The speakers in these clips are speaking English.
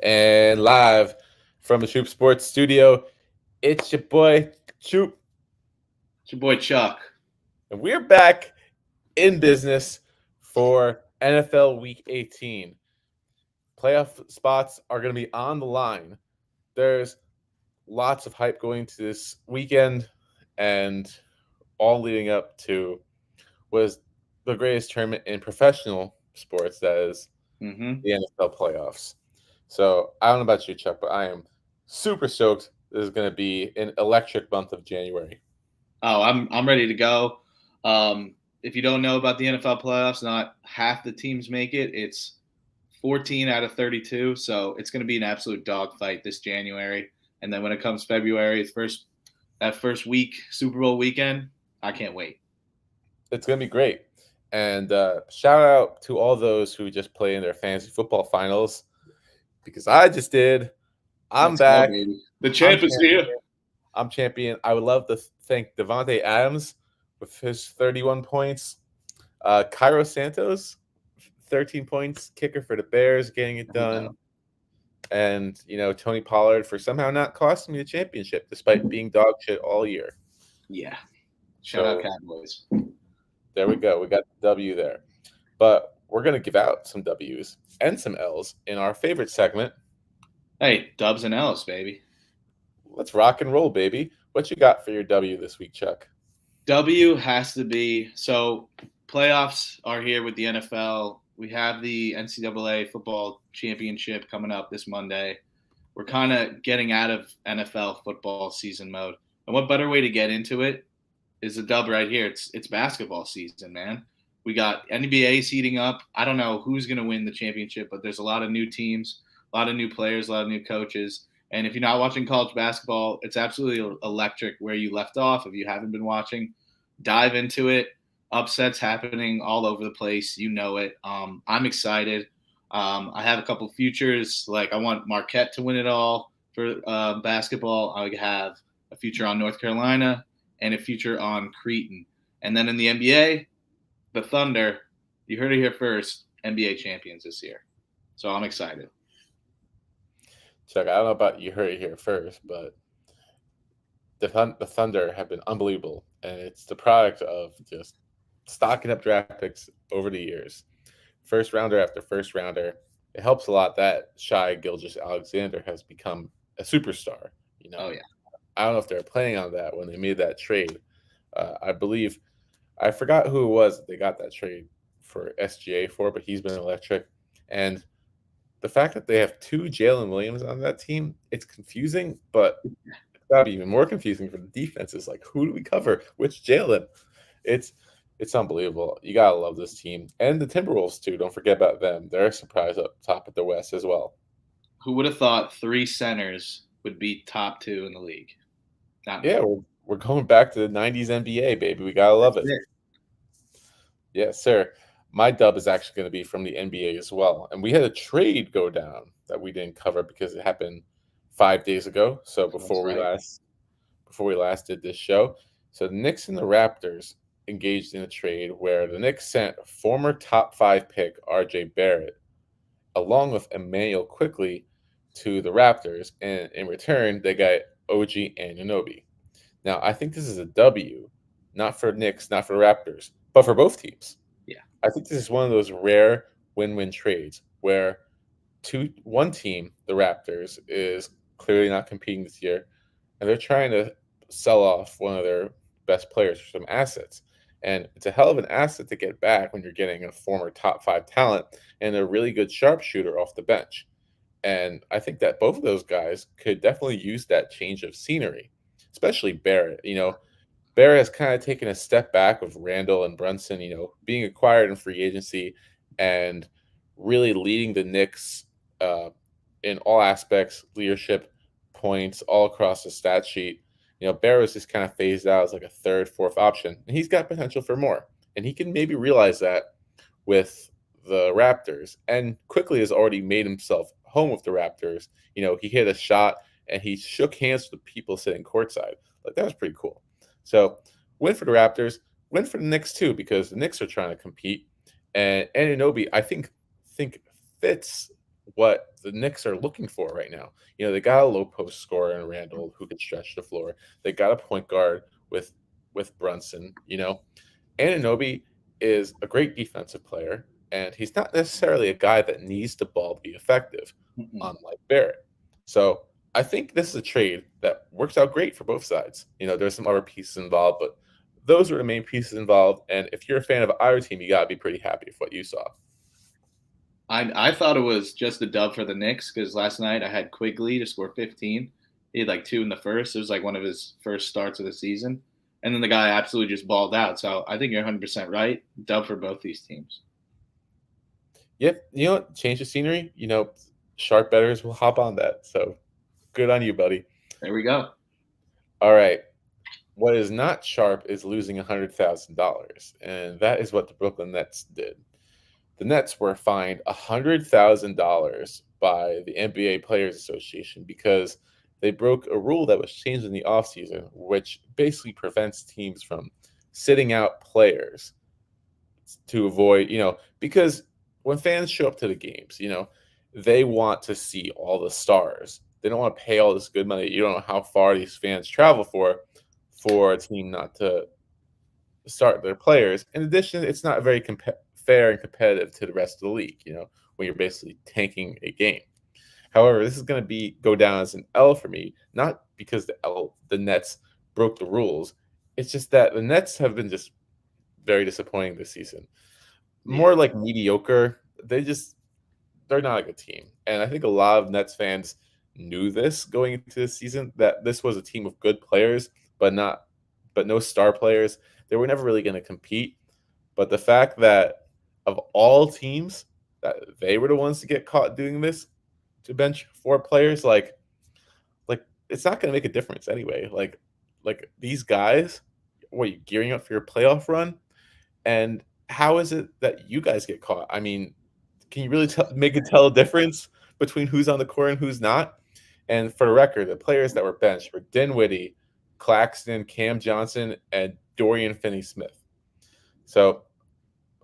And live from the Shoop Sports Studio, it's your boy Shoop, It's your boy Chuck. and we're back in business for NFL Week 18. Playoff spots are going to be on the line. There's lots of hype going to this weekend, and all leading up to was the greatest tournament in professional sports, that is Mm-hmm. the NFL playoffs. So I don't know about you, Chuck, but I am super stoked. This is going to be an electric month of January. Oh, I'm ready to go. If you don't know about the NFL playoffs, not half the teams make it. It's 14 out of 32, so it's going to be an absolute dogfight this January. And then when it comes February, that first week, Super Bowl weekend, I can't wait. It's going to be great. And shout out to all those who just play in their fantasy football finals because I just did. I'm Let's go, back. baby. The I'm champ is here. champion. I'm champion. I would love to thank Devontae Adams with his 31 points. Cairo Santos, 13 points, kicker for the Bears, getting it There we done. go. And, Tony Pollard for somehow not costing me the championship despite being dog shit all year. Yeah. Shout out So Cowboys. there we go. We got the W there. But we're going to give out some W's and some L's in our favorite segment. Hey, Dubs and L's, baby. Let's rock and roll, baby. What you got for your W this week, Chuck? W has to be so playoffs are here with the NFL. We have the NCAA football championship coming up this Monday. We're kind of getting out of NFL football season mode. And what better way to get into it is a dub right here. It's basketball season, man. We got NBA heating up. I don't know who's going to win the championship, but there's a lot of new teams, a lot of new players, a lot of new coaches. And if you're not watching college basketball, it's absolutely electric where you left off. If you haven't been watching, dive into it. Upsets happening all over the place. You know it. I'm excited. I have a couple futures. Like I want Marquette to win it all for basketball. I have a future on North Carolina and a future on Creighton. And then in the NBA, the Thunder. You heard it here first. NBA champions this year. So I'm excited. Chuck, I don't know about you heard it here first, but the Thunder have been unbelievable, and it's the product of just stocking up draft picks over the years. First rounder after first rounder. It helps a lot that Shai Gilgeous Alexander has become a superstar. You Oh know, yeah. I don't know if they're planning on that when they made that trade. I believe I forgot who it was that they got that trade for SGA for, but he's been electric. And the fact that they have two Jalen Williams on that team, it's confusing, but it's got to be even more confusing for the defenses. Like, who do we cover? Which Jalen? It's it's unbelievable. You gotta love this team and the Timberwolves too. Don't forget about them. They're a surprise up top at the West as well. Who would have thought three centers would be top two in the league? Not Yeah, me. we're going back to the '90s NBA, baby. We gotta love That's it. it. Yes, sir. My dub is actually going to be from the NBA as well, and we had a trade go down that we didn't cover because it happened 5 days ago. So That's right. before we last did this show. So the Knicks and the Raptors engaged in a trade where the Knicks sent former top five pick RJ Barrett along with Emmanuel quickly to the Raptors, and in return they got OG Anunoby. Now I think this is a W, not for Knicks, not for Raptors, but for both teams. Yeah. I think this is one of those rare win-win trades where one team, the Raptors, is clearly not competing this year, and they're trying to sell off one of their best players for some assets. And it's a hell of an asset to get back when you're getting a former top five talent and a really good sharpshooter off the bench. And I think that both of those guys could definitely use that change of scenery, especially Barrett. Barrett has kind of taken a step back with Randall and Brunson, being acquired in free agency and really leading the Knicks uh, in all aspects, leadership, points, all across the stat sheet. Barrett's just kind of phased out as like a third, fourth option, and he's got potential for more. And he can maybe realize that with the Raptors, and quickly has already made himself home with the Raptors. He hit a shot and he shook hands with the people sitting courtside. Like that was pretty cool. So win for the Raptors, win for the Knicks too, because the Knicks are trying to compete. And Anunoby, I think fits what the Knicks are looking for right now. They got a low post scorer in Randall who can stretch the floor. They got a point guard with Brunson. Anunoby is a great defensive player, and he's not necessarily a guy that needs the ball to be effective, Mm-mm. unlike Barrett. So I think this is a trade that works out great for both sides. There's some other pieces involved, but those are the main pieces involved. And if you're a fan of either team, you gotta be pretty happy with what you saw. I thought it was just a dub for the Knicks because last night I had Quigley to score 15. He had like 2 in the first. It was like one of his first starts of the season. And then the guy absolutely just balled out. So I think you're 100% right. Dub for both these teams. Yep, change the scenery. Sharp betters will hop on that. So good on you, buddy. There we go. All right. What is not sharp is losing $100,000, and that is what the Brooklyn Nets did. The Nets were fined $100,000 by the NBA Players Association because they broke a rule that was changed in the offseason, which basically prevents teams from sitting out players to avoid, because when fans show up to the games, they want to see all the stars. They don't want to pay all this good money. You don't know how far these fans travel for a team not to start their players. In addition, it's not very fair and competitive to the rest of the league, when you're basically tanking a game. However, this is going to go down as an L for me, not because the Nets broke the rules. It's just that the Nets have been just very disappointing this season. More like mediocre. They're not a good team. And I think a lot of Nets fans knew this going into the season, that this was a team of good players, but no star players. They were never really going to compete. But the fact that of all teams that they were the ones to get caught doing this, to bench 4 players, like it's not going to make a difference anyway. Like these guys, what, are you gearing up for your playoff run? And how is it that you guys get caught? I mean, can you really make it tell a difference between who's on the court and who's not? And for the record, the players that were benched were Dinwiddie, Claxton, Cam Johnson, and Dorian Finney-Smith. So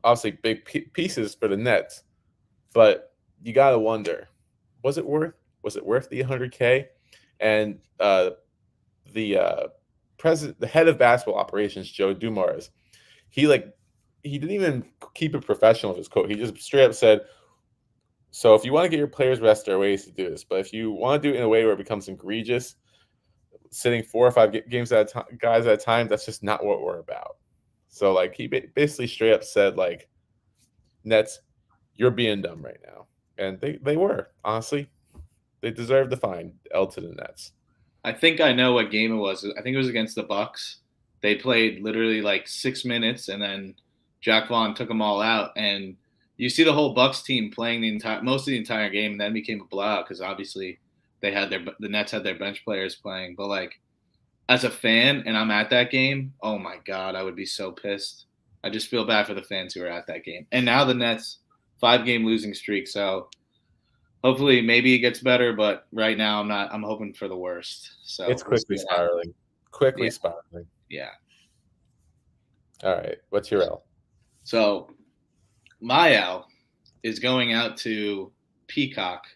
obviously big pieces for the Nets, but you got to wonder, was it worth the 100K? And the head of basketball operations, Joe Dumars, he didn't even keep it professional with his quote. He just straight up said, so if you want to get your players rest, there are ways to do this. But if you want to do it in a way where it becomes egregious, sitting 4 or 5 guys at a time, that's just not what we're about. So like he basically straight up said, like, Nets, you're being dumb right now. And they were, honestly. They deserved the fine, L to the Nets. I think I know what game it was. I think it was against the Bucks. They played literally like 6 minutes, and then Jack Vaughn took them all out. And you see the whole Bucks team playing most of the entire game, and then became a blowout because obviously the Nets had their bench players playing. But like as a fan, and I'm at that game, oh my god, I would be so pissed. I just feel bad for the fans who are at that game. And now the Nets 5-game losing streak, so hopefully maybe it gets better, but right now I'm hoping for the worst. So it's quickly spiraling. Quickly spiraling. Yeah. All right. What's your L? So my L is going out to Peacock.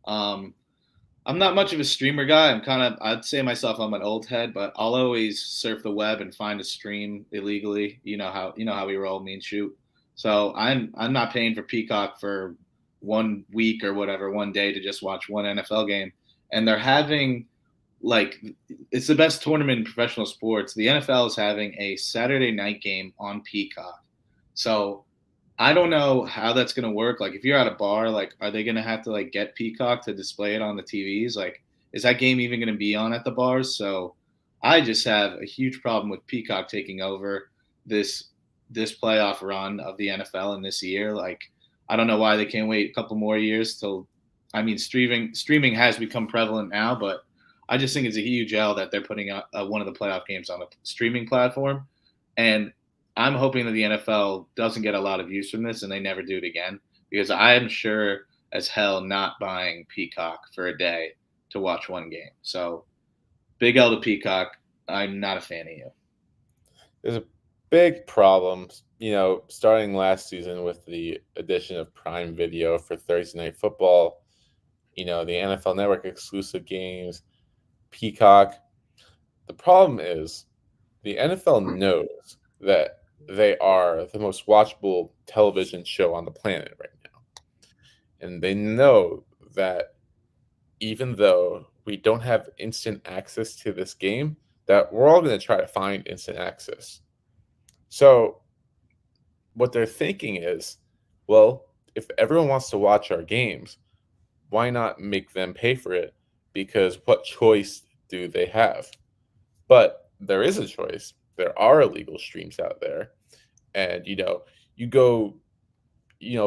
I'm not much of a streamer guy. I'd say myself I'm an old head, but I'll always surf the web and find a stream illegally. You know how we roll, me and shoot. So I'm not paying for Peacock for 1 week or whatever, 1 day to just watch one NFL game. And they're having it's the best tournament in professional sports. The NFL is having a Saturday night game on Peacock. So I don't know how that's going to work. Like if you're at a bar, like are they going to have to like get Peacock to display it on the TVs? Like is that game even going to be on at the bars? So I just have a huge problem with Peacock taking over this playoff run of the NFL in this year. Like I don't know why they can't wait a couple more years till. I mean, streaming has become prevalent now, but I just think it's a huge L that they're putting out one of the playoff games on a streaming platform, and I'm hoping that the NFL doesn't get a lot of use from this and they never do it again, because I am sure as hell not buying Peacock for a day to watch one game. So big L to Peacock. I'm not a fan of you. There's a big problem, starting last season with the addition of Prime Video for Thursday Night Football. the NFL Network exclusive games, Peacock. The problem is the NFL knows that they are the most watchable television show on the planet right now. And they know that even though we don't have instant access to this game, that we're all going to try to find instant access. So what they're thinking is, well, if everyone wants to watch our games, why not make them pay for it? Because what choice do they have? But there is a choice. There are illegal streams out there. And, you go,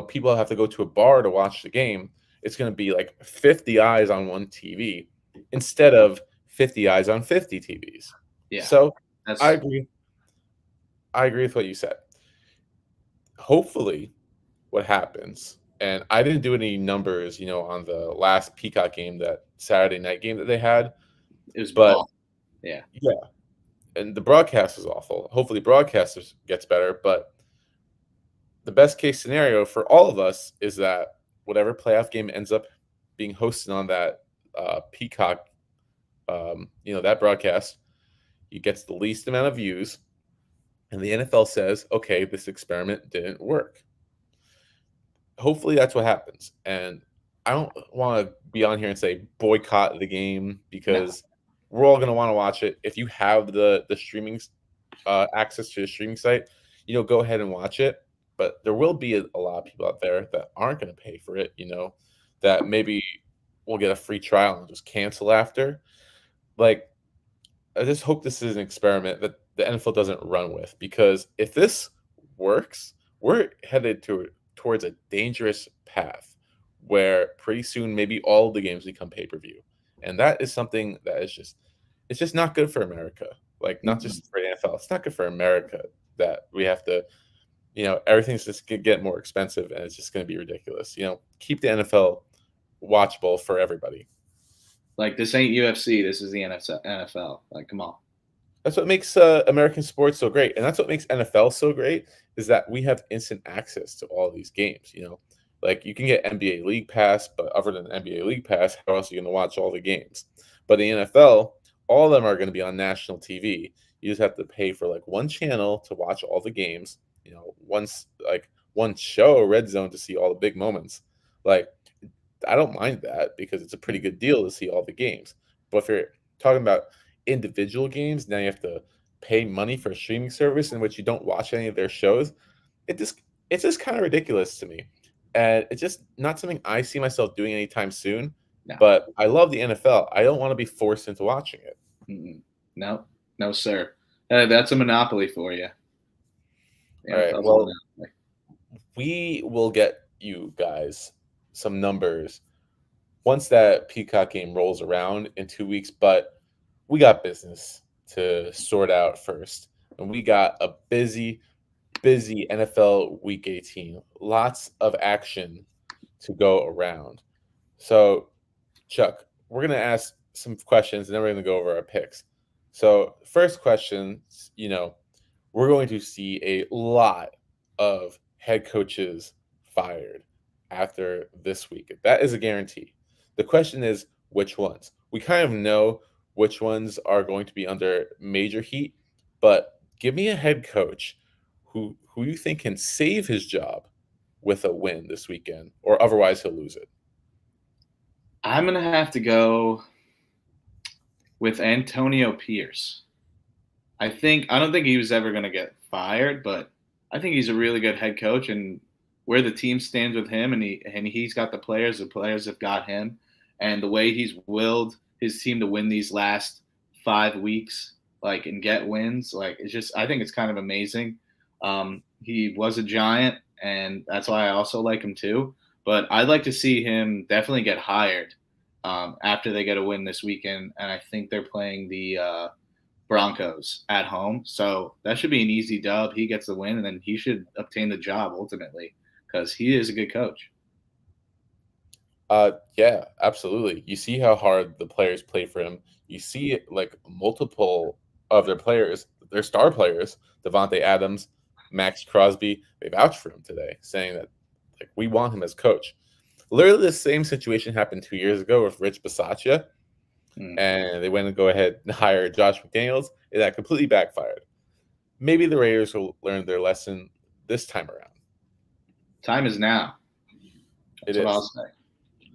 people have to go to a bar to watch the game. It's going to be like 50 eyes on one TV instead of 50 eyes on 50 TVs. Yeah, So I that's agree. I agree with what you said. Hopefully, what happens, and I didn't do any numbers, on the last Peacock game, that Saturday night game that they had, it was but awful. Yeah, yeah, and the broadcast is awful. Hopefully, broadcast gets better, but the best case scenario for all of us is that whatever playoff game ends up being hosted on that Peacock, that broadcast, it gets the least amount of views, and the NFL says, okay, this experiment didn't work. Hopefully that's what happens. And I don't want to be on here and say boycott the game, no, because we're all going to want to watch it. If you have the streaming access to the streaming site, go ahead and watch it. But there will be a lot of people out there that aren't going to pay for it. That maybe will get a free trial and just cancel after. Like, I just hope this is an experiment that the NFL doesn't run with, because if this works, we're headed towards a dangerous path where pretty soon maybe all the games become pay-per-view. And that is something that is just it's just not good for America. Like, not mm-mm. just for the NFL. It's not good for America that we have to, everything's just gonna get more expensive, and it's just gonna be ridiculous. Keep the NFL watchable for everybody. Like this ain't UFC. This is the NFL. Like, come on. That's what makes American sports so great, and that's what makes NFL so great, is that we have instant access to all these games. Like, you can get NBA League Pass, but other than NBA League Pass, how else are you going to watch all the games? But the NFL, all of them are going to be on national TV. You just have to pay for like one channel to watch all the games. Once like one show, Red Zone, to see all the big moments. Like, I don't mind that because it's a pretty good deal to see all the games. But if you're talking about individual games, now you have to pay money for a streaming service in which you don't watch any of their shows. It's just kind of ridiculous to me. And it's just not something I see myself doing anytime soon. No, But I love the NFL. I don't want to be forced into watching it. mm-mm. No, no, sir. That's a monopoly for you. The All right. NFL's a Well, monopoly. we will get you guys some numbers once that Peacock game rolls around in 2 weeks, but we got business to sort out first. And we got a busy NFL Week 18. Lots of action to go around. So, Chuck, we're going to ask some questions, and then we're going to go over our picks. So, first question, we're going to see a lot of head coaches fired after this week. That is a guarantee. The question is, which ones? We kind of know which ones are going to be under major heat, but give me a head coach who you think can save his job with a win this weekend, or otherwise he'll lose it. I'm gonna have to go with Antonio Pierce. I don't think he was ever gonna get fired, but I think he's a really good head coach, and where the team stands with him, and he's got the players have got him, and the way he's willed his team to win these last 5 weeks, like, and get wins, like, it's just, I think it's kind of amazing. He was a giant, and that's why I also like him too. But I'd like to see him definitely get hired after they get a win this weekend, and I think they're playing the Broncos at home. So that should be an easy dub. He gets the win, and then he should obtain the job ultimately because he is a good coach. Yeah, absolutely. You see how hard the players play for him. You see, like, multiple of their players, their star players, Devontae Adams, Max Crosby, they vouched for him today, saying that, like, we want him as coach. Literally the same situation happened 2 years ago with Rich Bisaccia, Hmm. and they went and go ahead and hire Josh McDaniels, and that completely backfired. Maybe the Raiders will learn their lesson this time around. Time is now. It That's what I'll is. say.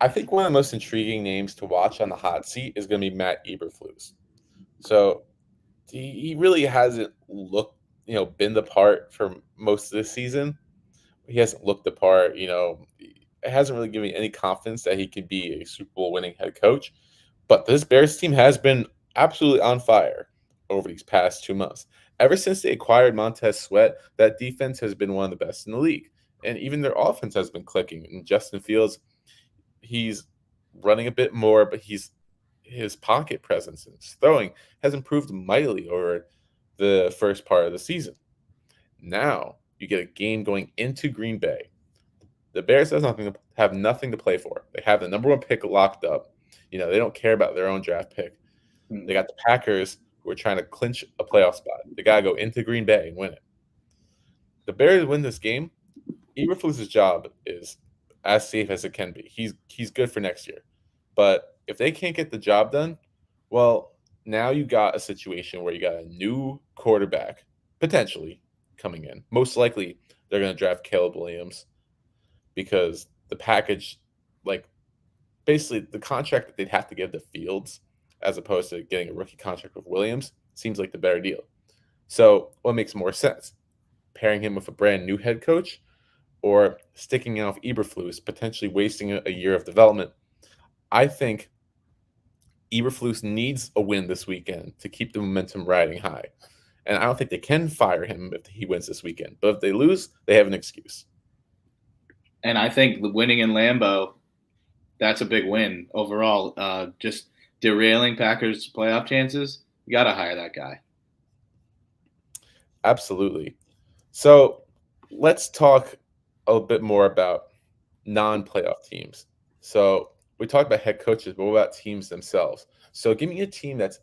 I think one of the most intriguing names to watch on the hot seat is going to be Matt Eberflus. So he really hasn't been the part for most of this season. He hasn't looked the part. It hasn't really given me any confidence that he can be a Super Bowl winning head coach. But this Bears team has been absolutely on fire over these past 2 months. Ever since they acquired Montez Sweat, that defense has been one of the best in the league. And even their offense has been clicking. And Justin Fields, he's running a bit more, but his pocket presence and his throwing has improved mightily over the first part of the season. Now you get a game going into Green Bay. The Bears have nothing to play for. They have the number one pick locked up. They don't care about their own draft pick. Hmm. They got the Packers who are trying to clinch a playoff spot. They gotta go into Green Bay and win it. The Bears win this game. Eberflus' job is as safe as it can be. He's good for next year. But if they can't get the job done, well, now you got a situation where you got a new quarterback potentially coming in. Most likely they're going to draft Caleb Williams because the package, like basically the contract that they'd have to give to Fields as opposed to getting a rookie contract with Williams seems like the better deal. So what makes more sense? Pairing him with a brand new head coach or sticking out with Eberflus, potentially wasting a year of development. I think Eberflus needs a win this weekend to keep the momentum riding high. And I don't think they can fire him if he wins this weekend. But if they lose, they have an excuse. And I think the winning in Lambeau, that's a big win overall. Just derailing Packers' playoff chances. You got to hire that guy. Absolutely. So let's talk a bit more about non-playoff teams. So we talked about head coaches, but what about teams themselves? So give me a team that's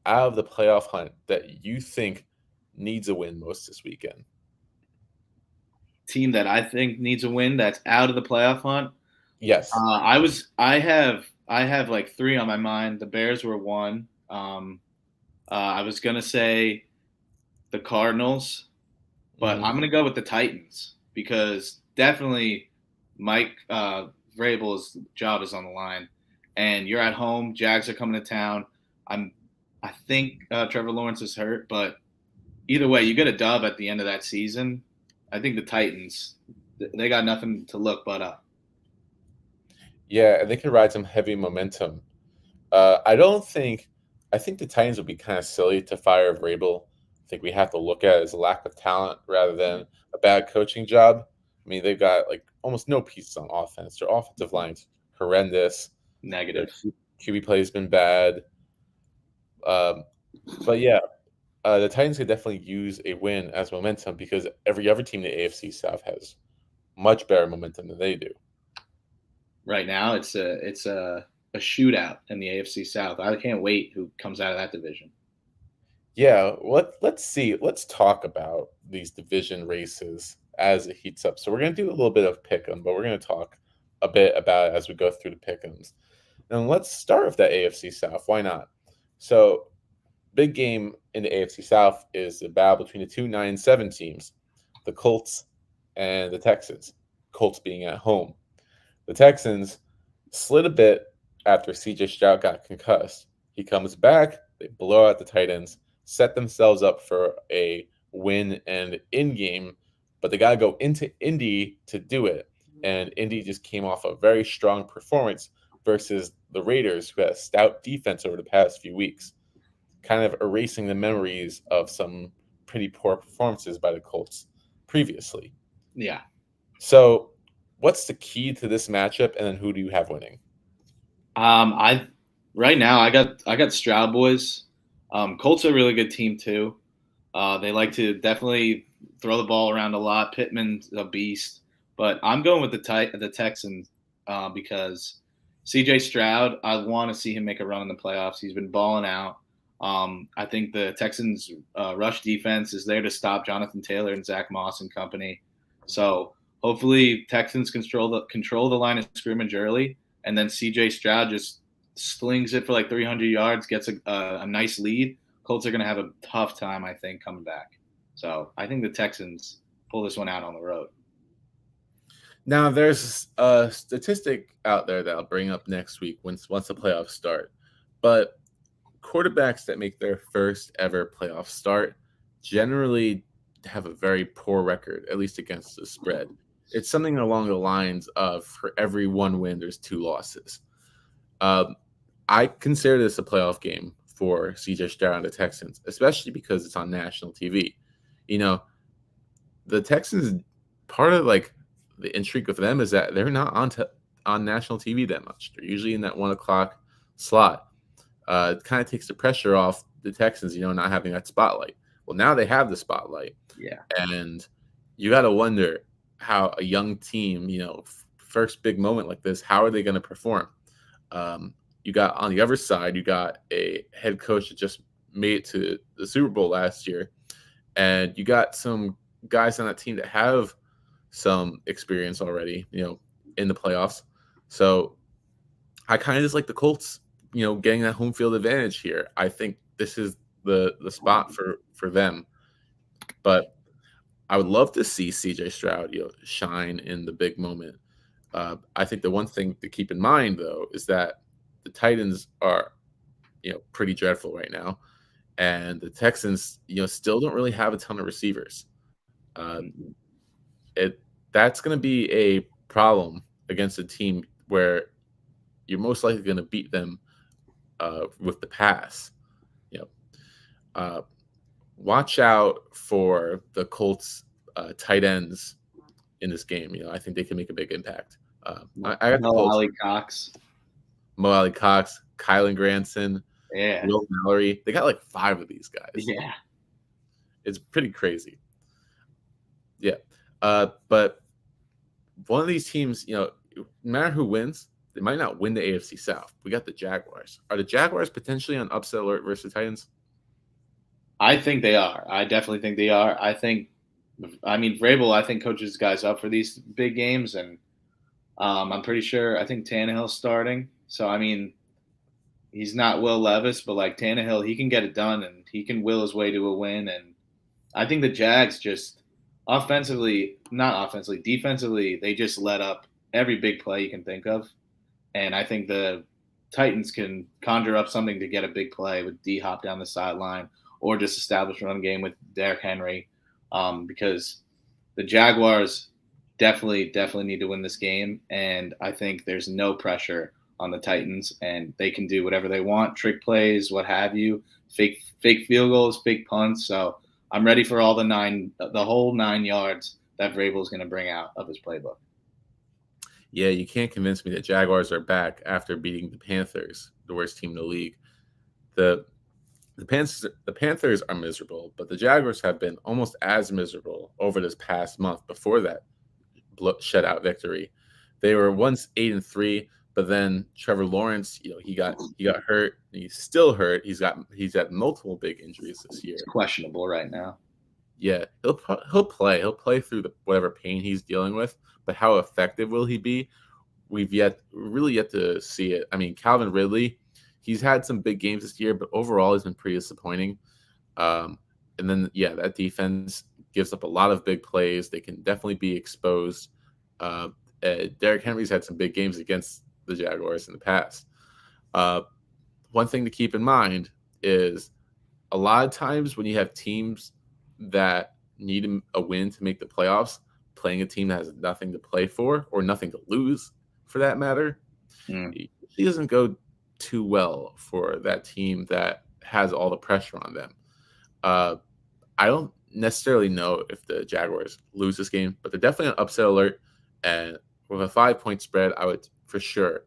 out of the playoff hunt that you think needs a win most this weekend. Team that I think needs a win that's out of the playoff hunt. Yes. I have like three on my mind. The Bears were one. I was gonna say the Cardinals, but Mhm. I'm gonna go with the Titans because definitely Mike Vrabel's job is on the line, and you're at home. Jags are coming to town. I think Trevor Lawrence is hurt, but either way, you get a dub at the end of that season. I think the Titans, they got nothing to look but up. Yeah, and they can ride some heavy momentum. I don't think. I think the Titans would be kind of silly to fire Vrabel. I think we have to look at it as a lack of talent rather than a bad coaching job. I mean, they've got like almost no pieces on offense. Their offensive line's horrendous. Their Negative. QB play has been bad. Um, but yeah, the Titans could definitely use a win as momentum because every other team in the AFC South has much better momentum than they do. Right now, it's a shootout in the AFC South. I can't wait who comes out of that division. Yeah, let's see. Let's talk about these division races as it heats up. So we're gonna do a little bit of pick'em, but we're gonna talk a bit about it as we go through the pick'ems. And let's start with that AFC South. Why not? So big game in the AFC South is the battle between the two 9-7 teams, the Colts and the Texans. Colts being at home. The Texans slid a bit after CJ Stroud got concussed. He comes back, they blow out the Titans, set themselves up for a win and in game, but they got to go into Indy to do it. And Indy just came off a very strong performance versus the Raiders, who had a stout defense over the past few weeks, kind of erasing the memories of some pretty poor performances by the Colts previously. Yeah. So, what's the key to this matchup, and then who do you have winning? I right now I got Stroud boys. Colts are a really good team too. They like to definitely throw the ball around a lot. Pittman's a beast, but I'm going with the Texans because C.J. Stroud. I want to see him make a run in the playoffs. He's been balling out. I think the Texans' rush defense is there to stop Jonathan Taylor and Zach Moss and company. So hopefully Texans control the line of scrimmage early, and then C.J. Stroud just slings it for like 300 yards, gets a nice lead. Colts are going to have a tough time, I think, coming back. So I think the Texans pull this one out on the road. Now, there's a statistic out there that I'll bring up next week once the playoffs start. But quarterbacks that make their first ever playoff start generally have a very poor record, at least against the spread. It's something along the lines of for every one win, there's two losses. Um, I consider this a playoff game for CJ Stroud and the Texans, especially because it's on national TV. You know, the Texans, part of like the intrigue of them is that they're not on national TV that much. They're usually in that 1 o'clock slot. It kind of takes the pressure off the Texans, not having that spotlight. Well, now they have the spotlight. Yeah. And you got to wonder how a young team, first big moment like this, how are they going to perform? You got on the other side, you got a head coach that just made it to the Super Bowl last year. And you got some guys on that team that have some experience already, in the playoffs. So I kind of just like the Colts, getting that home field advantage here. I think this is the spot for them. But I would love to see CJ Stroud, shine in the big moment. I think the one thing to keep in mind, though, is that the Titans are, pretty dreadful right now, and the Texans, still don't really have a ton of receivers. That's going to be a problem against a team where you're most likely going to beat them with the pass. Watch out for the Colts tight ends in this game. I think they can make a big impact. I got the Colts. Mo Alley Cox, Kylan Granson, Will Mallory. They got like 5 of these guys. Yeah. It's pretty crazy. Yeah. But one of these teams, no matter who wins, they might not win the AFC South. We got the Jaguars. Are the Jaguars potentially on upset alert versus the Titans? I think they are. I definitely think they are. Vrabel, I think, coaches guys up for these big games, and I'm pretty sure, I think Tannehill's starting. So, he's not Will Levis, but like Tannehill, he can get it done, and he can will his way to a win. And I think the Jags just defensively, they just let up every big play you can think of. And I think the Titans can conjure up something to get a big play with D-Hop down the sideline, or just establish a run game with Derrick Henry, because the Jaguars definitely need to win this game. And I think there's no pressure on the Titans, and they can do whatever they want, trick plays, what have you, fake field goals, fake punts. So I'm ready for all the whole 9 yards that Vrabel is going to bring out of his playbook. Yeah, you can't convince me that Jaguars are back after beating the Panthers, the worst team in the league. The Panthers are miserable, but the Jaguars have been almost as miserable over this past month before that shutout victory. They were once 8-3, but then Trevor Lawrence, he got hurt. He's still hurt. He's had multiple big injuries this year. It's questionable right now. Yeah, he'll play. He'll play through whatever pain he's dealing with. But how effective will he be? We've really yet to see it. Calvin Ridley, he's had some big games this year, but overall he's been pretty disappointing. And then, that defense gives up a lot of big plays. They can definitely be exposed. Derrick Henry's had some big games against the Jaguars in the past. One thing to keep in mind is a lot of times when you have teams that need a win to make the playoffs, playing a team that has nothing to play for or nothing to lose for that matter, it doesn't go too well for that team that has all the pressure on them. I don't necessarily know if the Jaguars lose this game, but they're definitely on upset alert. And with a 5-point spread, I would for sure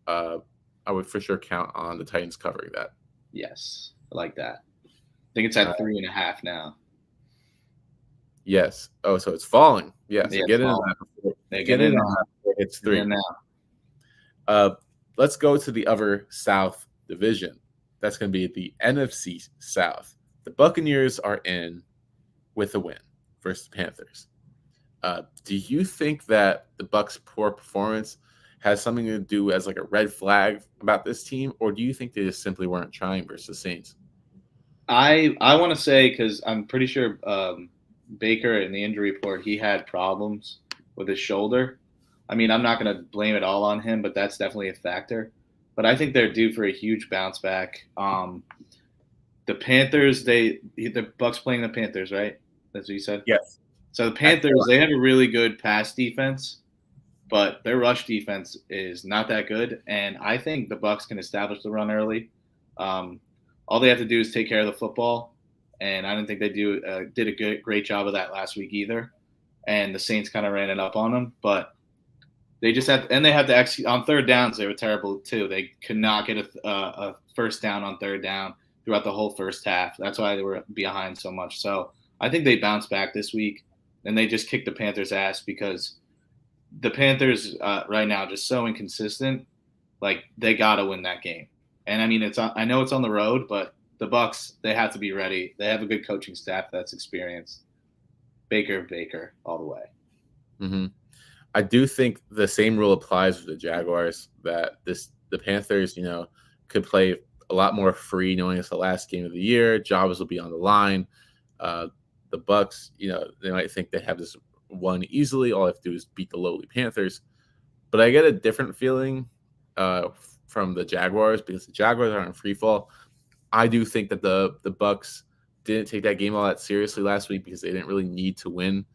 count on the Titans covering that. Yes, I like that. I think it's at 3.5 now. Yes. Oh, so it's falling. Yes. Yeah, get in. Get in now. It's 3 now. Let's go to the other South division. That's going to be the NFC South. The Buccaneers are in with a win versus the Panthers. Do you think that the Bucks' poor performance has something to do as like a red flag about this team, or do you think they just simply weren't trying versus the Saints? I want to say because I'm pretty sure Baker in the injury report he had problems with his shoulder. I mean, I'm not going to blame it all on him, but that's definitely a factor. But I think they're due for a huge bounce back. The Panthers, the Bucks playing the Panthers, right? That's what you said. Yes. So the Panthers, they have a really good pass defense, but their rush defense is not that good. And I think the Bucks can establish the run early. Um, all they have to do is take care of the football, and I don't think they did a great job of that last week either. And the Saints kind of ran it up on them, but they just they have to execute on third downs. They were terrible too. They could not get a first down on third down throughout the whole first half. That's why they were behind so much. So I think they bounced back this week, and they just kicked the Panthers' ass because the Panthers right now just so inconsistent. Like they got to win that game. And I mean, I know it's on the road, but the Bucks, they have to be ready. They have a good coaching staff that's experienced. Baker, all the way. Mm-hmm. I do think the same rule applies with the Jaguars, that the Panthers, could play a lot more free, knowing it's the last game of the year. Jobs will be on the line. The Bucks, they might think they have this one easily. All I have to do is beat the lowly Panthers. But I get a different feeling from the Jaguars, because the Jaguars are in free fall. I do think that the Bucks didn't take that game all that seriously last week because they didn't really need to win.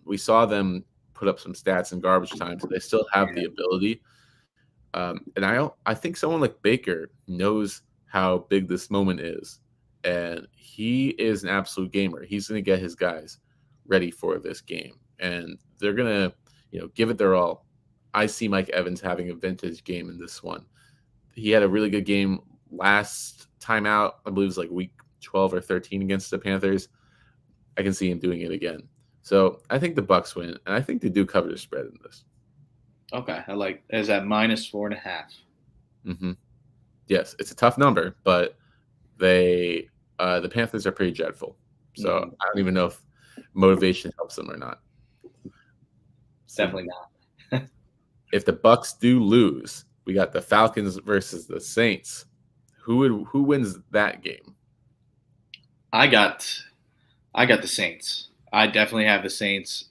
We saw them put up some stats in garbage time, so they still have the ability. And I think someone like Baker knows how big this moment is, and he is an absolute gamer. He's going to get his guys ready for this game, and they're going to give it their all. I see Mike Evans having a vintage game in this one. He had a really good game last time out. I believe it was like week 12 or 13 against the Panthers. I can see him doing it again. So I think the Bucks win, and I think they do cover the spread in this. Okay, is that -4.5? Mm-hmm. Yes, it's a tough number, but the Panthers are pretty dreadful. So I don't even know if motivation helps them or not. Definitely not. If the Bucks do lose, we got the Falcons versus the Saints. Who wins that game? I got the Saints. I definitely have the Saints.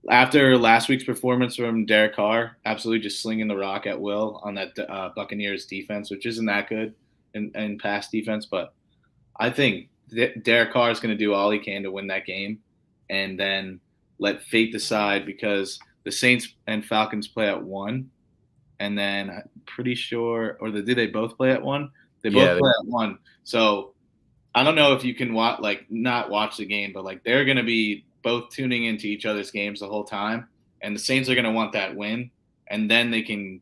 After last week's performance from Derek Carr, absolutely just slinging the rock at will on that Buccaneers defense, which isn't that good in pass defense, but I think Derek Carr is going to do all he can to win that game, and then let fate decide, because the Saints and Falcons play at 1, and then I'm pretty sure, do they both play at 1? They both play at 1. So I don't know if you can not watch the game, but they're going to be both tuning into each other's games the whole time, and the Saints are going to want that win, and then they can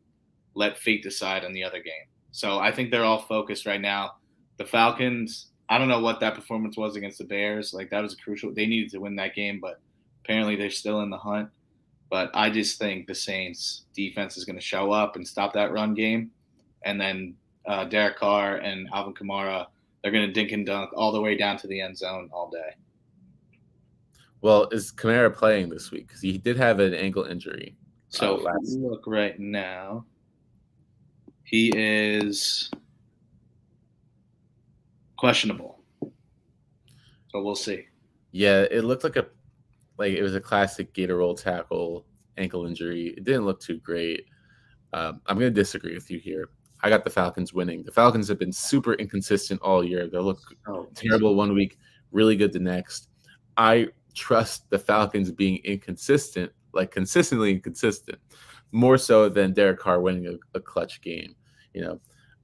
let fate decide on the other game. So I think they're all focused right now. The Falcons, I don't know what that performance was against the Bears. That was crucial. They needed to win that game, but apparently they're still in the hunt. But I just think the Saints defense is going to show up and stop that run game, and then Derek Carr and Alvin Kamara, they're going to dink and dunk all the way down to the end zone all day. Well, is Kamara playing this week? Because he did have an ankle injury. So look right now, he is questionable. So we'll see. Yeah, it looked like it was a classic gator roll tackle ankle injury. It didn't look too great. I'm going to disagree with you here. I got the Falcons winning. The Falcons have been super inconsistent all year. They look terrible one week, really good the next. I trust the Falcons being inconsistent, consistently inconsistent, more so than Derek Carr winning a clutch game.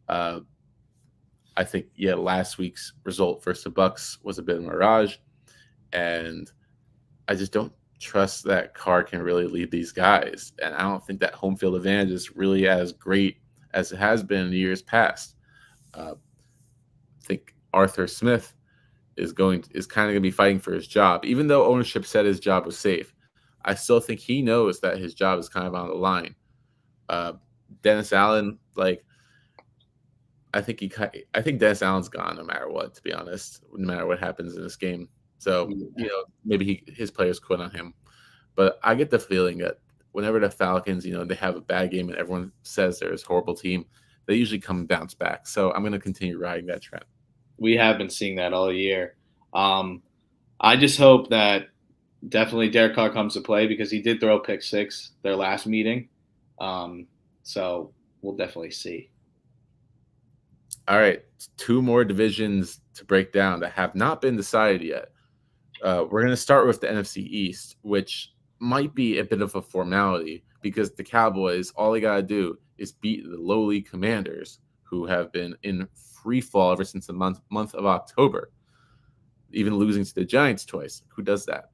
I think last week's result versus the Bucks was a bit of a mirage, and I just don't trust that Carr can really lead these guys, and I don't think that home field advantage is really as great as it has been in years past. I think Arthur Smith is kind of going to be fighting for his job, even though ownership said his job was safe. I still think he knows that his job is kind of on the line. Dennis Allen, I think Dennis Allen's gone no matter what, to be honest, no matter what happens in this game. So maybe his players quit on him. But I get the feeling that whenever the Falcons, they have a bad game and everyone says they're this horrible team, they usually come and bounce back. So I'm going to continue riding that trend. We have been seeing that all year. Um, I just hope that definitely Derek Carr comes to play because he did throw a pick six their last meeting. Um, so we'll definitely see. All right, two more divisions to break down that have not been decided yet. We're going to start with the NFC East, which might be a bit of a formality because the Cowboys, all they got to do is beat the lowly Commanders, who have been in free fall ever since the month of October, even losing to the Giants twice. Who does that?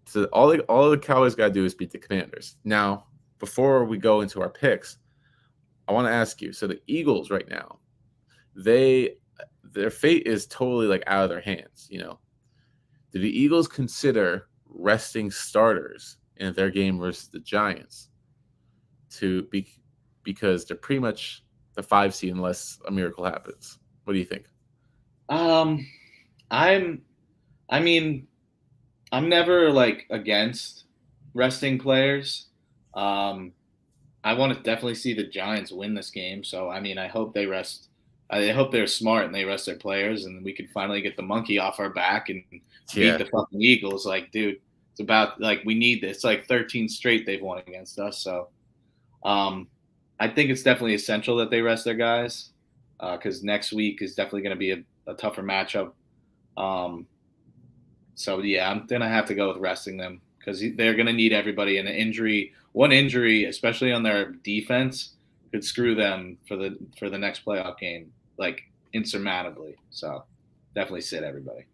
So all the Cowboys got to do is beat the Commanders. Now, before we go into our picks, I want to ask you. So the Eagles right now, their fate is totally like out of their hands. Do the Eagles consider resting starters in their game versus the Giants because they're pretty much the 5 seed unless a miracle happens? What do you think? Um, I'm, I mean, I'm never like against resting players. Um, I want to definitely see the Giants win this game. So I mean, I hope they rest. I hope they're smart and they rest their players, and we can finally get the monkey off our back and beat Yeah, the fucking Eagles. Like, dude, it's about like we need this. It's like 13 straight they've won against us. So um, I think it's definitely essential that they rest their guys because next week is definitely going to be a tougher matchup. Um, so yeah, I'm gonna have to go with resting them because they're gonna need everybody. And one injury, especially on their defense, could screw them for the next playoff game, like insurmountably. So definitely sit everybody.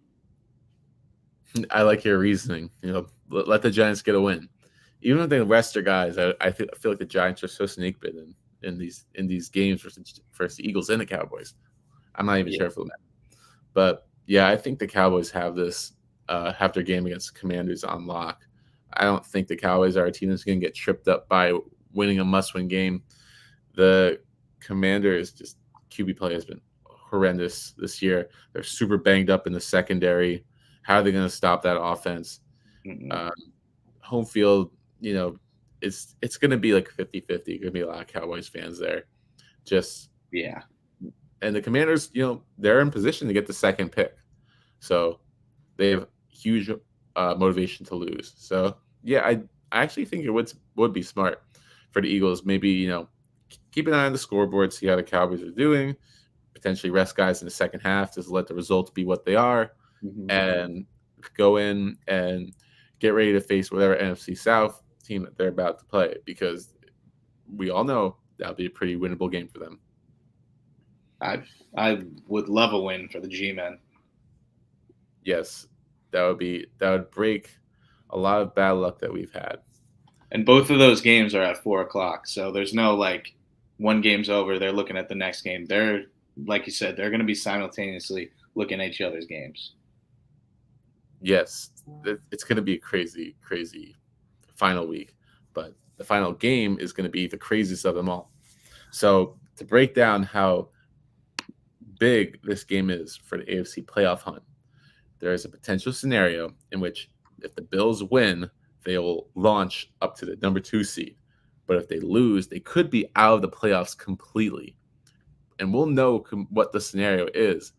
I like your reasoning. Let the Giants get a win. Even if they rest their guys, I feel like the Giants are so snake bitten in these games versus the Eagles and the Cowboys. I'm not even Yeah, sure for that. But yeah, I think the Cowboys have their game against the Commanders on lock. I don't think the Cowboys are a team that's going to get tripped up by winning a must-win game. The Commanders just QB play has been horrendous this year. They're super banged up in the secondary. How are they going to stop that offense? mm-mm. Um, Home field, it's going to be like 50-50. Going to be a lot of Cowboys fans there. Just Yeah. and the Commanders, they're in position to get the second pick. So they have huge motivation to lose. So yeah, I actually think it would be smart for the Eagles. Maybe keep an eye on the scoreboard, see how the Cowboys are doing. Potentially rest guys in the second half, just let the results be what they are, Mm-hmm. and go in and get ready to face whatever NFC South team that they're about to play. Because we all know that'll be a pretty winnable game for them. I would love a win for the G-men. Yes, that would break a lot of bad luck that we've had. And both of those games are at 4 o'clock. So there's no like one game's over, they're looking at the next game. They're like you said, they're going to be simultaneously looking at each other's games. Yes, it's going to be a crazy, crazy final week, but the final game is going to be the craziest of them all. So to break down how big this game is for the AFC playoff hunt, there is a potential scenario in which if the Bills win, they will launch up to the number 2 seed. But if they lose, they could be out of the playoffs completely. And we'll know what the scenario is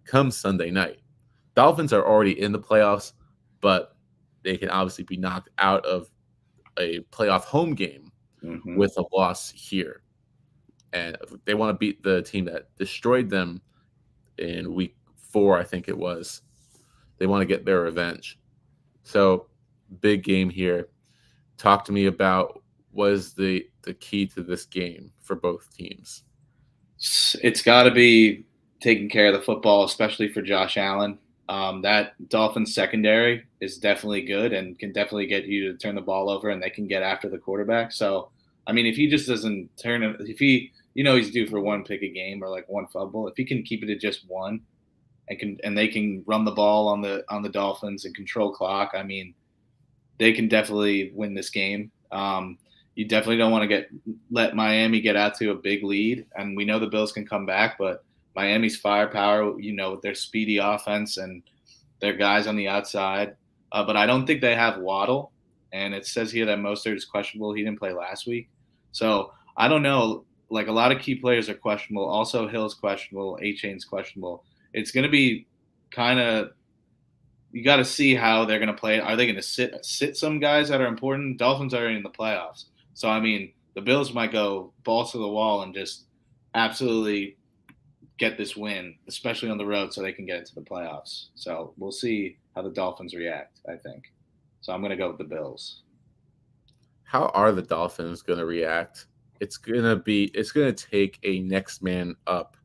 come Sunday night. Dolphins are already in the playoffs, but they can obviously be knocked out of a playoff home game Mm-hmm. with a loss here. And they want to beat the team that destroyed them in week 4, I think it was. They want to get their revenge. So, big game here. Talk to me about what is the key to this game for both teams. It's got to be taking care of the football, especially for Josh Allen. That Dolphins secondary is definitely good and can definitely get you to turn the ball over, and they can get after the quarterback. So, I mean, if he just doesn't turn it, if he, he's due for one pick a game or like one fumble, if he can keep it at just one, and they can run the ball on the Dolphins and control clock, I mean, they can definitely win this game. You definitely don't want to let Miami get out to a big lead, and we know the Bills can come back, but Miami's firepower, with their speedy offense and their guys on the outside, but I don't think they have Waddle. And it says here that Mostert is questionable. He didn't play last week. So I don't know. Like a lot of key players are questionable. Also, Hill's questionable. A-Chain's questionable. It's going to be kind of you got to see how they're going to play. Are they going to sit some guys that are important? Dolphins are in the playoffs, so I mean, the Bills might go balls to the wall and just absolutely get this win, especially on the road, so they can get into the playoffs. So we'll see how the Dolphins react. I think. So I'm going to go with the Bills. How are the Dolphins going to react? It's going to take a next man up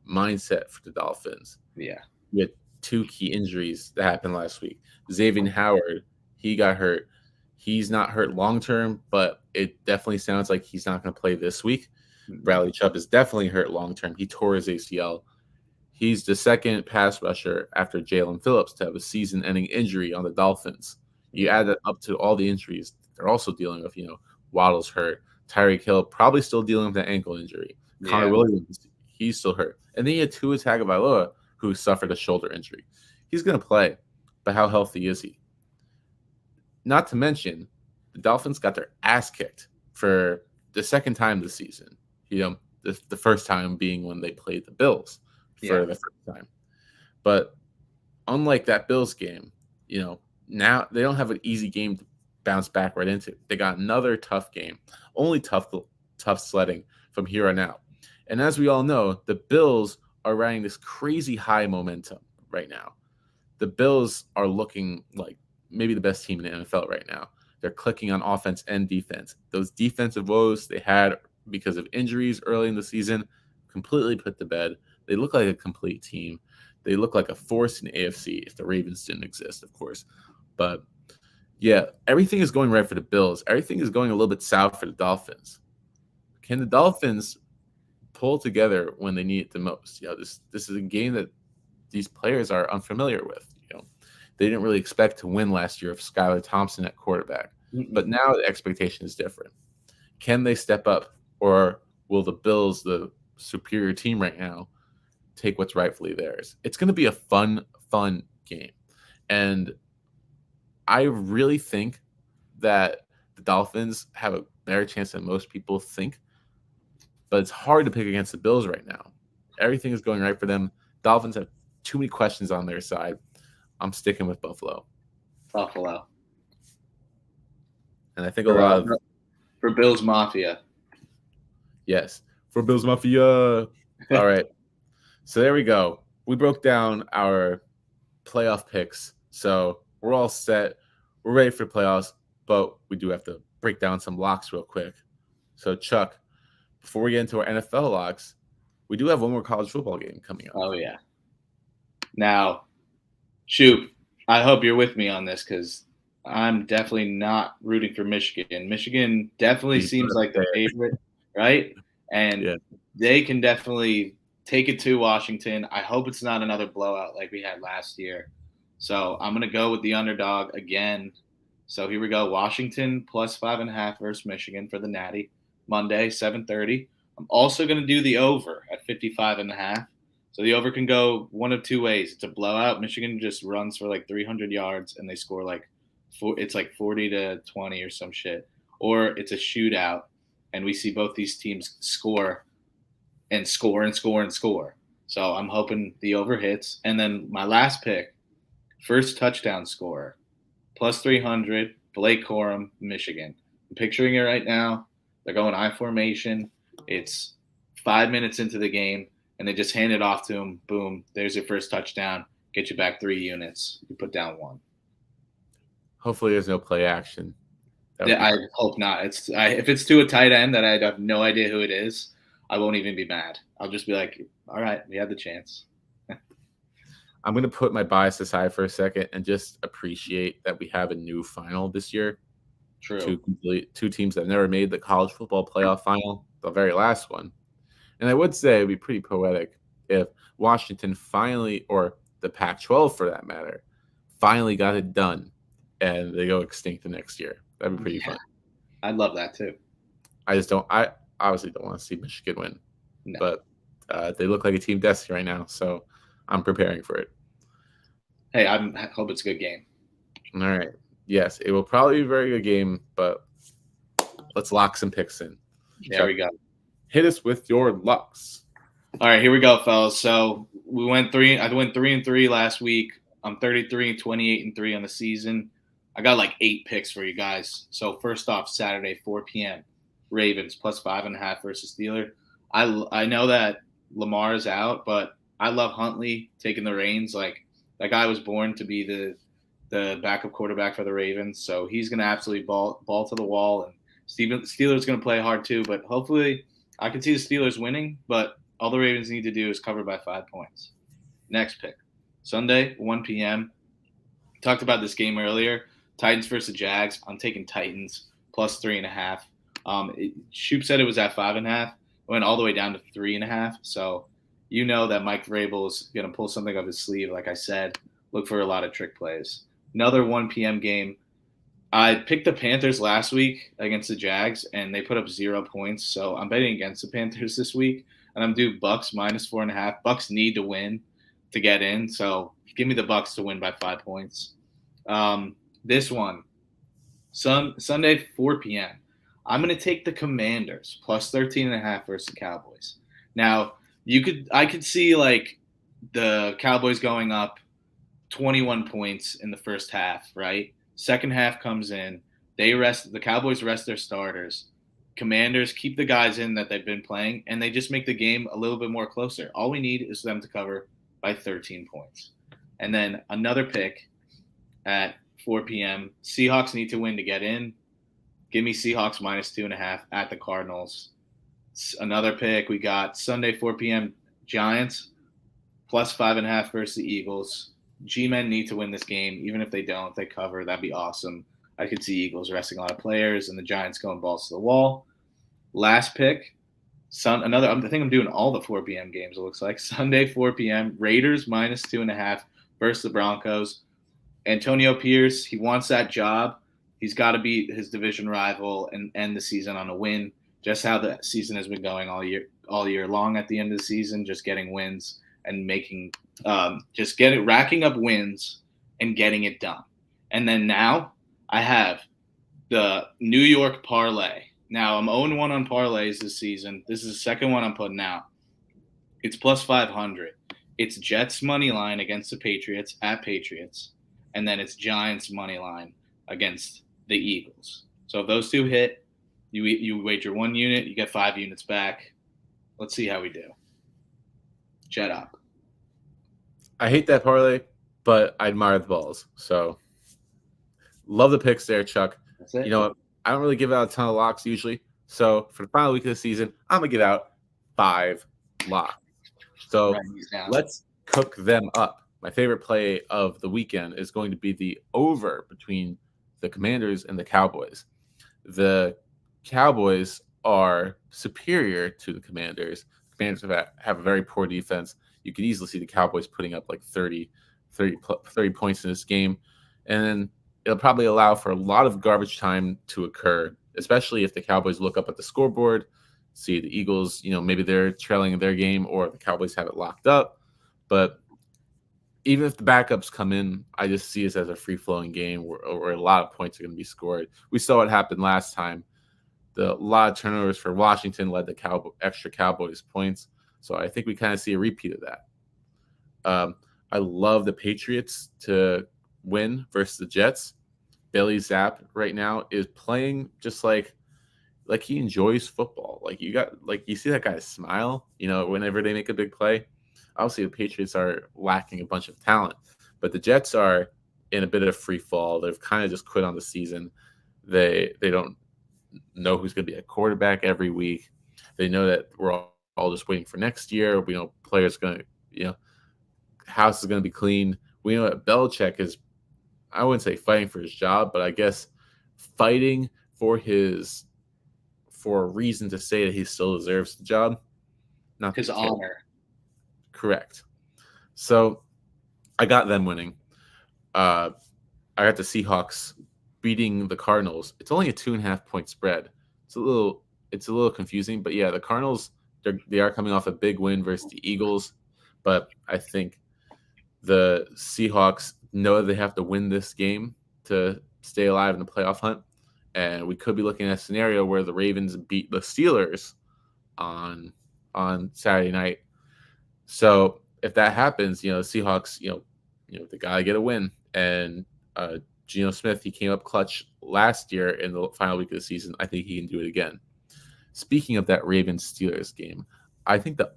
mindset for the Dolphins. Yeah. We had two key injuries that happened last week. Xavier Howard, he got hurt. He's not hurt long term, but it definitely sounds like he's not going to play this week. Bradley Chubb is definitely hurt long term. He tore his ACL. He's the second pass rusher after Jalen Phillips to have a season ending injury on the Dolphins. You add that up to all the injuries they're also dealing with, Waddle's hurt. Tyreek Hill probably still dealing with an ankle injury. Connor Williams, he's still hurt. And then you had Tua Tagovailoa, who suffered a shoulder injury. He's going to play, but how healthy is he? Not to mention, the Dolphins got their ass kicked for the second time this season. The first time being when they played the Bills for the first time. But unlike that Bills game, now they don't have an easy game to bounce back right into. They got another tough game, only tough sledding from here on out. And as we all know, the Bills are riding this crazy high momentum right now. The Bills are looking like maybe the best team in the NFL right now. They're clicking on offense and defense. Those defensive woes they had because of injuries early in the season completely put to bed. They look like a complete team. They look like a force in the AFC if the Ravens didn't exist, of course. But yeah, everything is going right for the Bills. Everything is going a little bit south for the Dolphins. Can the Dolphins pull together when they need it the most? This is a game that these players are unfamiliar with. They didn't really expect to win last year with Skylar Thompson at quarterback. But now the expectation is different. Can they step up, or will the Bills, the superior team right now, take what's rightfully theirs? It's going to be a fun game. And I really think that the Dolphins have a better chance than most people think. But it's hard to pick against the Bills right now. Everything is going right for them. Dolphins have too many questions on their side. I'm sticking with Buffalo. And I think a lot of for Bills Mafia. Yes, for Bills Mafia. All right. So there we go. We broke down our playoff picks. So we're all set. We're ready for playoffs, but we do have to break down some locks real quick. So Chuck, before we get into our NFL locks, we do have one more college football game coming up. Oh yeah. Now, Schup, I hope you're with me on this because I'm definitely not rooting for Michigan. Michigan definitely seems like the favorite, right? And they can definitely take it to Washington. I hope it's not another blowout like we had last year. So I'm going to go with the underdog again. So here we go. Washington plus 5.5 versus Michigan for the Natty. Monday, 7:30. I'm also going to do the over at 55.5. So the over can go one of two ways. It's a blowout. Michigan just runs for like 300 yards and they score it's like 40-20 or some shit. Or it's a shootout and we see both these teams score and score and score and score. So I'm hoping the over hits. And then my last pick, first touchdown scorer, plus 300, Blake Corum, Michigan. I'm picturing it right now. They're going I formation. It's 5 minutes into the game. And they just hand it off to him. Boom. There's your first touchdown. Get you back 3 units. You put down 1. Hopefully there's no play action. I hope not. If it's to a tight end that I have no idea who it is, I won't even be mad. I'll just be like, all right, we had the chance. I'm going to put my bias aside for a second and just appreciate that we have a new final this year. True. Two teams that have never made the college football playoff final, the very last one. And I would say it'd be pretty poetic if Washington finally, or the Pac-12 for that matter, finally got it done and they go extinct the next year. That'd be pretty fun. I'd love that too. I obviously don't want to see Michigan win, but they look like a team destiny right now, so I'm preparing for it. Hey, I hope it's a good game. All right. Yes, it will probably be a very good game, but let's lock some picks in. There we Chuck, go. hit us with your locks. All right, here we go, fellas. So we went three. I went 3-3 last week. I'm 33 and 28-3 on the season. I got like 8 picks for you guys. So first off, Saturday 4 p.m. Ravens plus 5.5 versus Steelers. I know that Lamar is out, but I love Huntley taking the reins. Like that guy was born to be the backup quarterback for the Ravens, so he's gonna absolutely ball to the wall. And Steelers gonna play hard too, but hopefully I can see the Steelers winning. But all the Ravens need to do is cover by 5 points. Next pick, Sunday 1 p.m. Talked about this game earlier. Titans versus Jags. I'm taking Titans plus 3.5. Shoop said it was at 5.5. Went all the way down to 3.5. So you know that Mike Vrabel is going to pull something up his sleeve. Like I said, look for a lot of trick plays. Another 1 p.m. game. I picked the Panthers last week against the Jags, and they put up 0 points. So I'm betting against the Panthers this week, and I'm due Bucks minus 4.5. Bucks need to win to get in, so give me the Bucks to win by 5 points. This one, Sunday 4 p.m. I'm going to take the Commanders plus 13.5 versus the Cowboys. Now, I could see like the Cowboys going up 21 points in the first half, right? Second half comes in, the Cowboys rest their starters. Commanders keep the guys in that they've been playing, and they just make the game a little bit more closer. All we need is them to cover by 13 points. And then another pick at 4 p.m. Seahawks need to win to get in. Give me Seahawks minus 2.5 at the Cardinals. Another pick, we got Sunday 4 p.m. Giants plus 5.5 versus the Eagles. G-men need to win this game. Even if they don't, if they cover, that'd be awesome. I could see Eagles resting a lot of players and the Giants going balls to the wall. Last pick, I think I'm doing all the 4 p.m. games, it looks like. Sunday, 4 p.m., Raiders minus 2.5 versus the Broncos. Antonio Pierce, he wants that job. He's got to beat his division rival and end the season on a win. Just how the season has been going all year long at the end of the season, just getting wins and racking up wins and getting it done. And then now I have the New York parlay. Now I'm 0-1 on parlays this season. This is the second one I'm putting out. It's plus 500. It's Jets money line against the Patriots at Patriots, and then it's Giants money line against the Eagles. So if those two hit, you wager 1 unit, you get 5 units back. Let's see how we do. Jet up. I hate that parlay, but I admire the balls. So love the picks there, Chuck. That's it. You know what? I don't really give out a ton of locks usually. So for the final week of the season, I'm going to give out 5 locks. So let's cook them up. My favorite play of the weekend is going to be the over between the Commanders and the Cowboys. The Cowboys are superior to the Commanders. The Commanders have a very poor defense. You could easily see the Cowboys putting up like 30 points in this game. And then it'll probably allow for a lot of garbage time to occur, especially if the Cowboys look up at the scoreboard, see the Eagles, maybe they're trailing their game or the Cowboys have it locked up. But even if the backups come in, I just see this as a free-flowing game where a lot of points are going to be scored. We saw what happened last time. A lot of turnovers for Washington led to extra Cowboys points. So I think we kind of see a repeat of that. I love the Patriots to win versus the Jets. Bailey Zapp right now is playing just like he enjoys football. You see that guy smile, whenever they make a big play. Obviously, the Patriots are lacking a bunch of talent, but the Jets are in a bit of free fall. They've kind of just quit on the season. They don't know who's going to be a quarterback every week. They know that we're all just waiting for next year. We know players going to, house is going to be clean. We know that Belichick is, I wouldn't say fighting for his job, but I guess fighting for a reason to say that he still deserves the job. Not his honor. Correct. So I got them winning. I got the Seahawks beating the Cardinals. It's only a 2.5 point spread. It's a little confusing, but yeah, the Cardinals, they are coming off a big win versus the Eagles, but I think the Seahawks know they have to win this game to stay alive in the playoff hunt. And we could be looking at a scenario where the Ravens beat the Steelers on Saturday night. So if that happens, the Seahawks, they gotta get a win. And Geno Smith, he came up clutch last year in the final week of the season. I think he can do it again. Speaking of that Ravens Steelers game, I think the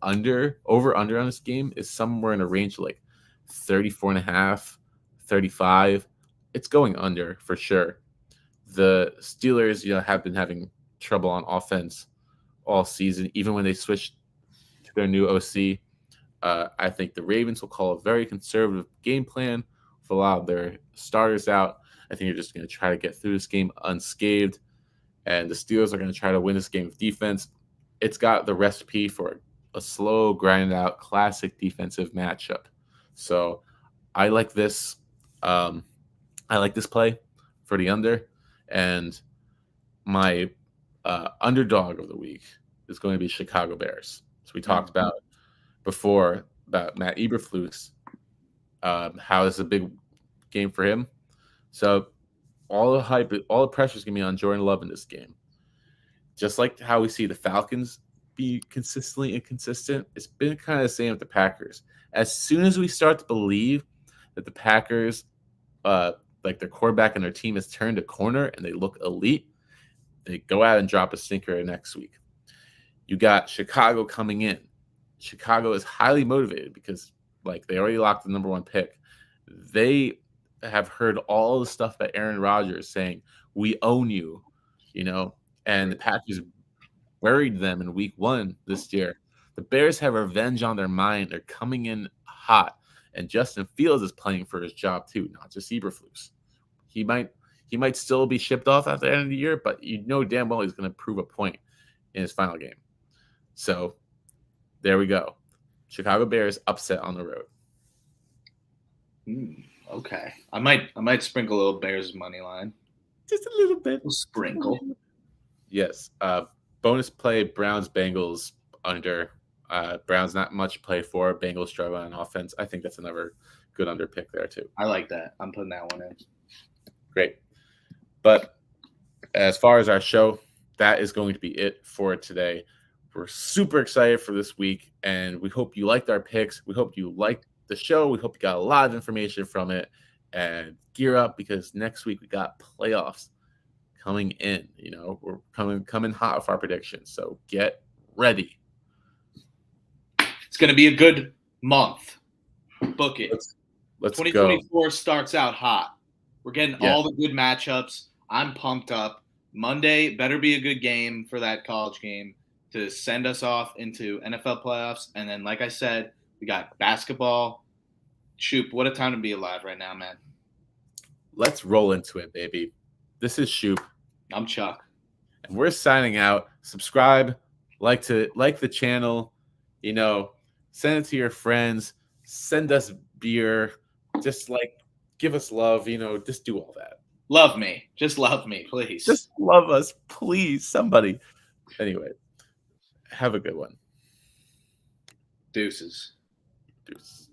over under on this game is somewhere in a range of like 34.5, 35. It's going under for sure. The Steelers, have been having trouble on offense all season, even when they switched to their new OC. I think the Ravens will call a very conservative game plan with a lot of their starters out. I think they're just going to try to get through this game unscathed. And the Steelers are going to try to win this game with defense. It's got the recipe for a slow, grinded out, classic defensive matchup. So I like this. I like this play for the under. And my underdog of the week is going to be Chicago Bears. So we talked about before about Matt Eberflus, how this is a big game for him. So all the hype, all the pressure is going to be on Jordan Love in this game. Just like how we see the Falcons be consistently inconsistent, it's been kind of the same with the Packers. As soon as we start to believe that the Packers, like their quarterback and their team has turned a corner and they look elite, they go out and drop a stinker next week. You got Chicago coming in. Chicago is highly motivated because, like, they already locked the number one pick. They have heard all the stuff about Aaron Rodgers saying, "We own you," and the Packers buried them in week 1 this year. The Bears have revenge on their mind. They're coming in hot, and Justin Fields is playing for his job too, not just Eberflus. He might still be shipped off at the end of the year, but damn well he's going to prove a point in his final game. So there we go. Chicago Bears upset on the road. Okay, I might sprinkle a little Bears money line, just a little bit. A sprinkle. Yes. Bonus play: Browns Bengals under. Browns not much play for. Bengals struggle on offense. I think that's another good under pick there too. I like that. I'm putting that one in. Great. But as far as our show, that is going to be it for today. We're super excited for this week, and we hope you liked our picks. We hope you liked the show. We hope you got a lot of information from it, and gear up because next week we got playoffs coming in. We're coming hot with our predictions, so get ready. It's going to be a good month. Book it. Let's 2024 starts out hot. We're getting all the good matchups. I'm pumped up. Monday better be a good game for that college game to send us off into NFL playoffs. And then, like I said, we got basketball. Shoop, what a time to be alive right now, man. Let's roll into it, baby. This is Shoop. I'm Chuck. And we're signing out. Subscribe, like the channel, send it to your friends, send us beer, just give us love, just do all that. Love me. Just love me, please. Just love us, please, somebody. Anyway, have a good one. Deuces. Deuces.